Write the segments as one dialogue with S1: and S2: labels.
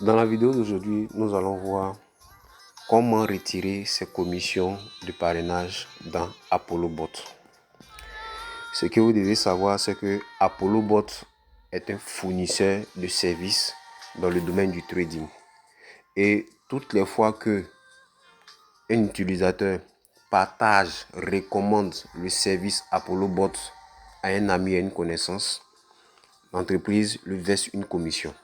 S1: Dans la vidéo d'aujourd'hui, nous allons voir comment retirer ses commissions de parrainage dans ApolloBot. Ce que vous devez savoir, c'est que ApolloBot est un fournisseur de services dans le domaine du trading. Et toutes les fois que un utilisateur partage, recommande le service ApolloBot à un ami, à une connaissance, l'entreprise lui verse une commission.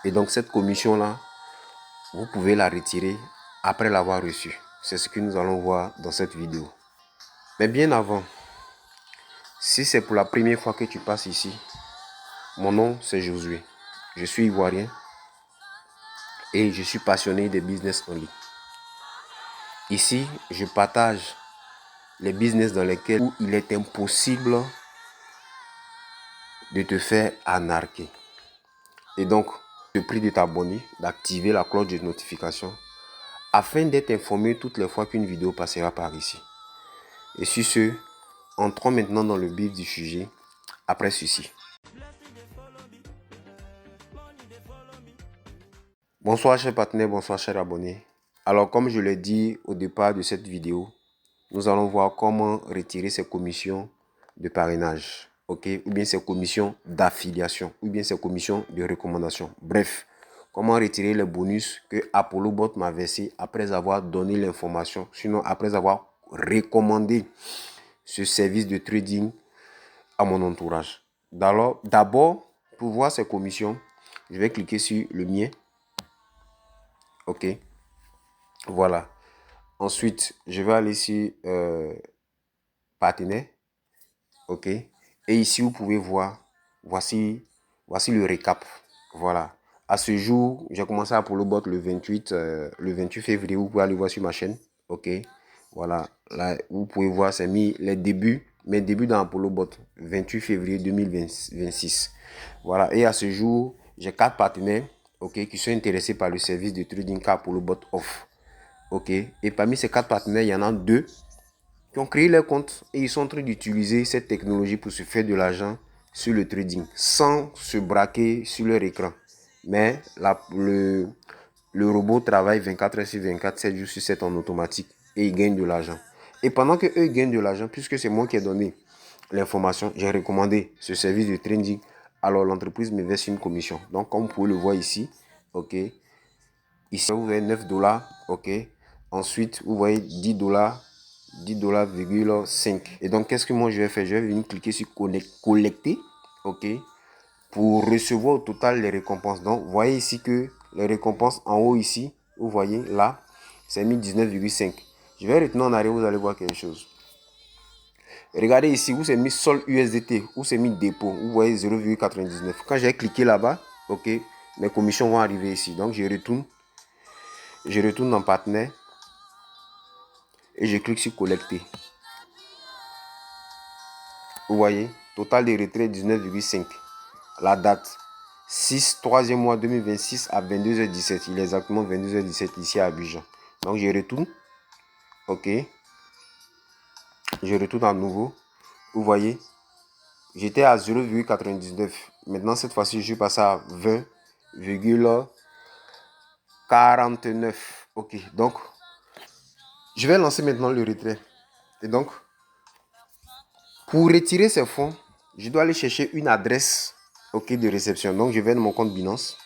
S1: Et donc cette commission-là, vous pouvez la retirer après l'avoir reçue. C'est ce que nous allons voir dans cette vidéo. Mais bien avant, si c'est pour la première fois que tu passes ici, mon nom c'est Josué. Je suis ivoirien et je suis passionné des business en ligne. Ici, je partage les business dans lesquels il est impossible de te faire arnaquer. Et donc, je te prie de t'abonner, d'activer la cloche de notification afin d'être informé toutes les fois qu'une vidéo passera par ici. Et sur ce, entrons maintenant dans le vif du sujet après ceci. Bonsoir chers partenaires, bonsoir chers abonnés. Alors comme je l'ai dit au départ de cette vidéo, nous allons voir comment retirer ces commissions de parrainage, ok, ou bien ces commissions d'affiliation, ou bien ces commissions de recommandation. Bref, comment retirer les bonus que ApolloBot m'a versé après avoir donné l'information, sinon après avoir recommandé ce service de trading à mon entourage. D'abord, pour voir ces commissions, je vais cliquer sur le mien. Ok. Voilà. Ensuite, je vais aller sur partenaire. Ok. Et ici, vous pouvez voir, voici le récap. Voilà. À ce jour, j'ai commencé à ApolloBot le 28 février. Vous pouvez aller voir sur ma chaîne. Ok. Voilà. Là, vous pouvez voir, c'est mis les débuts. Mes débuts dans ApolloBot, 28 février 2026. Voilà. Et à ce jour, j'ai 4 partenaires, ok, qui sont intéressés par le service de trading qu'ApolloBot offre. Ok. Et parmi ces 4 partenaires, il y en a 2 qui ont créé leur compte et ils sont en train d'utiliser cette technologie pour se faire de l'argent sur le trading sans se braquer sur leur écran. Mais le robot travaille 24 heures sur 24, 7 jours sur 7 en automatique et il gagne de l'argent. Et pendant que eux gagnent de l'argent, puisque c'est moi qui ai donné l'information, j'ai recommandé ce service de trading, alors l'entreprise me verse une commission. Donc comme vous pouvez le voir ici, ok, ici vous voyez 9 $, ok, ensuite vous voyez 10 $, 10,5 $. Et donc qu'est-ce que moi je vais faire? Je vais venir cliquer sur collecter, ok, pour recevoir au total les récompenses. Donc vous voyez ici que les récompenses en haut ici, vous voyez là, c'est mis 19,5. Je vais retourner en arrière, vous allez voir quelque chose. Regardez ici où c'est mis sol USDT, où c'est mis dépôt, vous voyez 0,99. Quand j'ai cliqué là-bas, ok, mes commissions vont arriver ici. Donc je retourne dans partenaire et je clique sur collecter. Vous voyez, total de retrait 19,5. La date 6 3e mois 2026 à 22h17. Il est exactement 22h17 ici à Abidjan. Donc je retourne. Ok. Je retourne à nouveau. Vous voyez, j'étais à 0,99. Maintenant cette fois-ci je suis passé à 20,49. Ok. Donc je vais lancer maintenant le retrait. Et donc pour retirer ces fonds, je dois aller chercher une adresse, ok, de réception. Donc je vais dans mon compte Binance.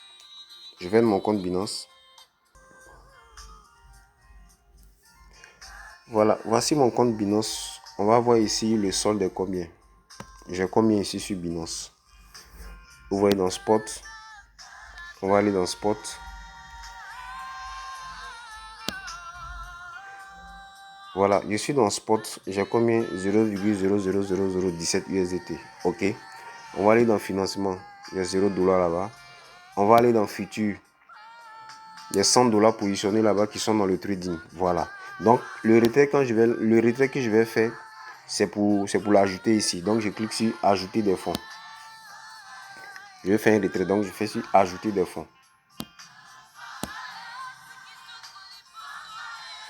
S1: Voilà, voici mon compte Binance. On va voir ici le solde est combien. J'ai combien ici sur Binance. Vous voyez dans Spot. On va aller dans Spot. Voilà, je suis dans Spot. J'ai combien? 0,000017 USDT. Ok. On va aller dans Financement. Il y a 0 $ là-bas. On va aller dans Futur. Il y a 100 $ positionnés là-bas qui sont dans le trading. Voilà. Donc, le retrait que je vais faire, c'est pour l'ajouter ici. Donc, je clique sur Ajouter des fonds. Je vais faire un retrait. Donc, je fais sur Ajouter des fonds.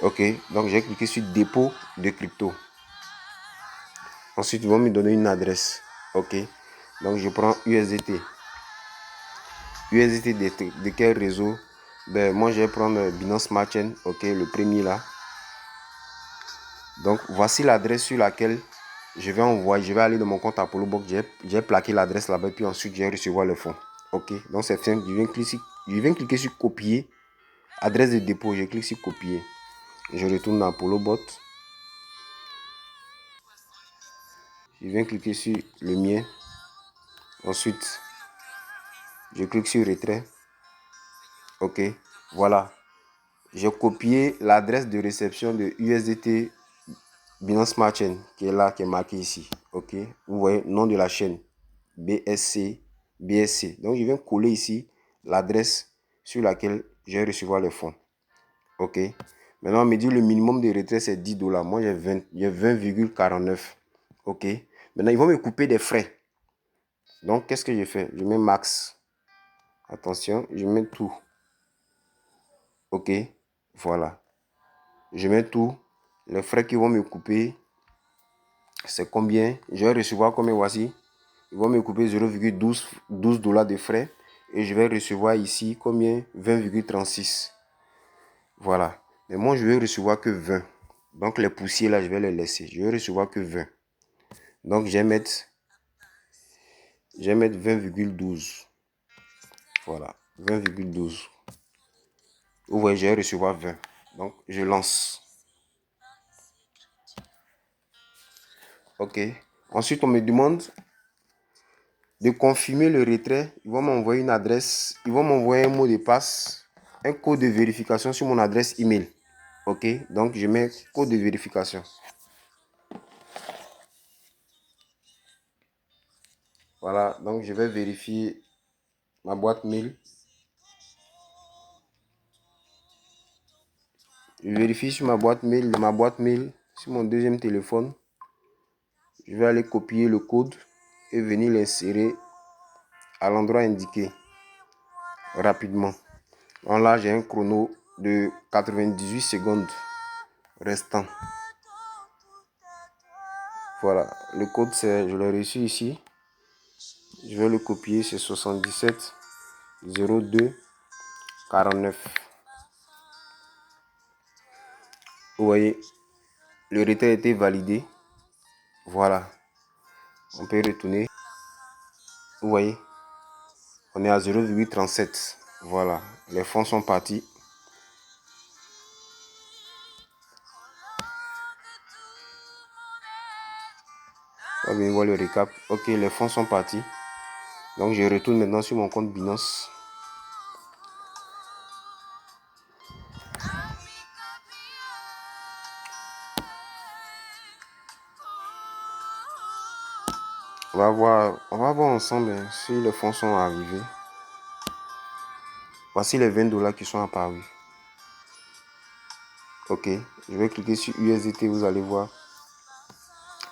S1: Ok. Donc, j'ai cliqué sur Dépôt de crypto. Ensuite, ils vont me donner une adresse. Ok. Donc, je prends USDT. USDT de quel réseau? Ben, moi, je vais prendre Binance Smart Chain, ok, le premier là. Donc, voici l'adresse sur laquelle je vais envoyer. Je vais aller dans mon compte Apollo Box. J'ai plaqué l'adresse là-bas, puis ensuite, je vais recevoir le fonds. Ok, donc c'est simple. Je viens cliquer sur copier. Adresse de dépôt, je clique sur copier. Je retourne dans Apollo Bot. Je viens cliquer sur le mien. Ensuite, je clique sur retrait. Ok, voilà. J'ai copié l'adresse de réception de USDT Binance Smart Chain qui est là, qui est marqué ici. Ok, vous voyez, nom de la chaîne BSC. Donc, je viens coller ici l'adresse sur laquelle je vais recevoir les fonds. Ok, maintenant, on me dit le minimum de retrait c'est 10 $. Moi, j'ai 20,49. Ok, maintenant, ils vont me couper des frais. Donc, qu'est-ce que je fais? Je mets max. Attention, je mets tout. Ok, voilà. Je mets tout. Les frais qui vont me couper, c'est combien? Je vais recevoir combien? Voici. Ils vont me couper 0,12 $ de frais. Et je vais recevoir ici combien? 20,36. Voilà. Mais moi, je vais recevoir que 20. Donc, les poussières là, je vais les laisser. Je vais recevoir que 20. Donc, je vais mettre 20,12. Voilà. 20,12. Vous voyez, je vais recevoir 20. Donc, je lance. Ok. Ensuite, on me demande de confirmer le retrait. Ils vont m'envoyer une adresse. Ils vont m'envoyer un mot de passe, un code de vérification sur mon adresse email. Ok. Donc, je mets code de vérification. Voilà. Donc, je vais vérifier ma boîte mail. Je vérifie sur ma boîte mail, sur mon deuxième téléphone. Je vais aller copier le code et venir l'insérer à l'endroit indiqué rapidement. Donc là, j'ai un chrono de 98 secondes restant. Voilà, le code, je l'ai reçu ici. Je vais le copier, c'est 77 02 49. Vous voyez, le retrait a été validé. Voilà, on peut retourner. Vous voyez, on est à 0,37. Voilà, les fonds sont partis. On va voir le récap. Ok, les fonds sont partis. Donc, je retourne maintenant sur mon compte Binance. On va voir ensemble si les fonds sont arrivés. Voici les 20 $ qui sont apparus. Ok, je vais cliquer sur USDT, vous allez voir.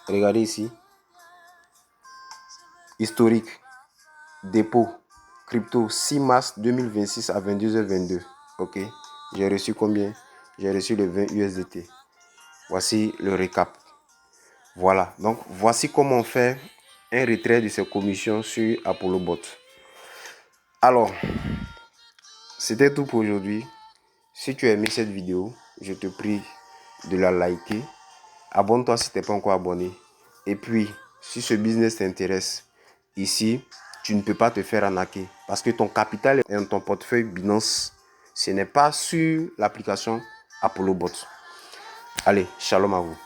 S1: Regardez ici. Historique. Dépôt. Crypto 6 mars 2026 à 22h22. Ok, j'ai reçu combien? J'ai reçu les 20 USDT. Voici le récap. Voilà, donc voici comment on fait un retrait de ces commissions sur Apollo Bot. Alors, c'était tout pour aujourd'hui. Si tu as aimé cette vidéo, je te prie de la liker. Abonne-toi si tu n'es pas encore abonné. Et puis, si ce business t'intéresse, ici, tu ne peux pas te faire arnaquer. Parce que ton capital est dans ton portefeuille Binance. Ce n'est pas sur l'application Apollo Bot. Allez, shalom à vous.